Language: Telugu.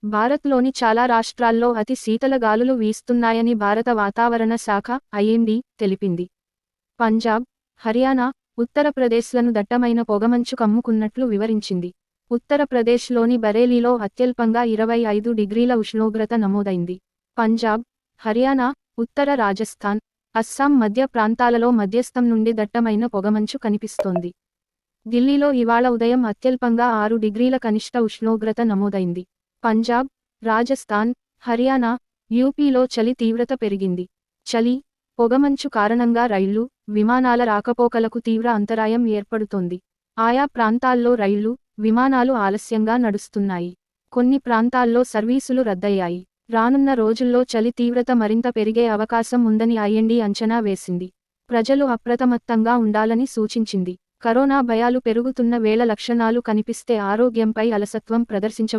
భారత్లోని చాలా రాష్ట్రాల్లో అతి శీతల గాలులు వీస్తున్నాయని భారత వాతావరణ శాఖ ఐఎండీ తెలిపింది. పంజాబ్, హర్యానా, ఉత్తరప్రదేశ్లను దట్టమైన పొగమంచు కమ్ముకున్నట్లు వివరించింది. ఉత్తరప్రదేశ్లోని బరేలీలో అత్యల్పంగా 25 డిగ్రీల ఉష్ణోగ్రత నమోదైంది. పంజాబ్, హర్యానా, ఉత్తర రాజస్థాన్, అస్సాం మధ్య ప్రాంతాలలో మధ్యస్థం నుండి దట్టమైన పొగమంచు కనిపిస్తోంది. ఢిల్లీలో ఇవాళ ఉదయం అత్యల్పంగా 6 డిగ్రీల కనిష్ట ఉష్ణోగ్రత నమోదైంది. పంజాబ్, రాజస్థాన్, హర్యానా, యూపీలో చలి తీవ్రత పెరిగింది. చలి, పొగమంచు కారణంగా రైళ్లు, విమానాల రాకపోకలకు తీవ్ర అంతరాయం ఏర్పడుతోంది. ఆయా ప్రాంతాల్లో రైళ్లు, విమానాలు ఆలస్యంగా నడుస్తున్నాయి. కొన్ని ప్రాంతాల్లో సర్వీసులు రద్దయ్యాయి. రానున్న రోజుల్లో చలి తీవ్రత మరింత పెరిగే అవకాశం ఉందని ఐఎండీ అంచనా వేసింది. ప్రజలు అప్రమత్తంగా ఉండాలని సూచించింది. కరోనా భయాలు పెరుగుతున్న వేళ లక్షణాలు కనిపిస్తే ఆరోగ్యంపై అలసత్వం ప్రదర్శించ